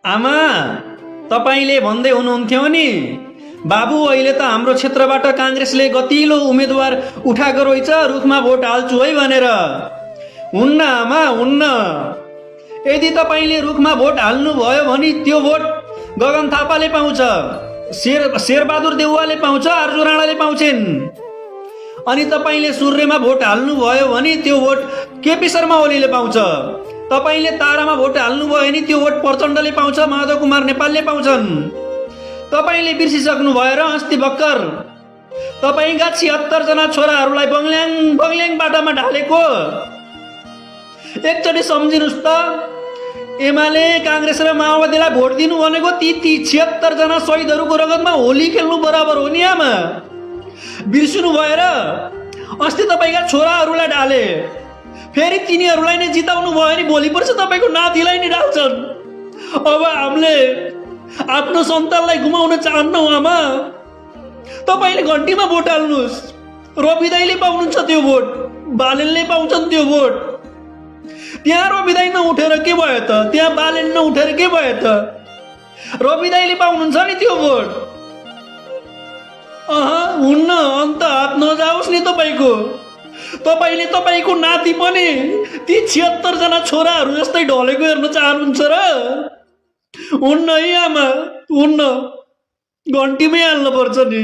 आमा तपाईले भन्दै हुनुहुन्थ्यो नि बाबु अहिले त हाम्रो क्षेत्रबाट काङ्ग्रेसले गतिलो उम्मेदवार उठाएको रहेछ, रुखमा भोट हाल्छु है भनेर। हुन्न आमा हुन्न। यदि तपाईले रुखमा भोट हाल्नुभयो भने त्यो भोट गगन थापाले पाउँछ, शेरबहादुर देउवाले पाउँछ, अर्जुन राणाले पाउँछन्। अनि तपाईले सूर्यमा भोट हाल्नुभयो भने त्यो भोट केपी शर्मा ओलीले पाउँछ। तपाईले तारामा भोट हाल्नुभयो भने त्यो भोट प्रचण्डले पाउँछ, माधव कुमार नेपालले पाउँछन्। तपाईले बिर्सिसक्नु भयो र अस्ति भर्खर तपाईका 76 जना छोराहरूलाई बङ्ल्याङ बङ्ल्याङ बाटामा ढालेको। एकचोटि सम्झिनुस् त, एमाले काङ्ग्रेस र माओवादीलाई भोट दिनु भनेको ती 76 जना शहीदहरूको रगतमा होली खेल्नु बराबर हो नि आमा। बिर्सिनु भएर अस्ति तपाईका छोराहरूलाई ढाले, फेरि तिनीहरूलाई नै जिताउनु भयो भने भोलि पर्छ तपाईको नातिलाई नै ढाल्छन्। अब हामीले आफ्नो सन्तानलाई गुमाउन चाहन्नौ आमा। तपाईले घन्टीमा भोट हाल्नुहोस्, रवि दाइले पाउनुहुन्छ त्यो भोट, बालेनले पाउँछन् त्यो भोट। त्यहाँ रवि दाइ नउठेर के भयो त, त्यहाँ बालेन नउठेर के भयो त, रवि दाइले पाउनुहुन्छ नि त्यो भोट। हुन्न, अन्त हात नजाओस् नि तपाईको। तपाईले तपाईको नाति पनि ती 76 जना छोराहरू जस्तै ढलेको हेर्न चाहनुहुन्छ र? हुन्न है आमा, हुन्न, घन्टीमै हाल्नु पर्छ नि।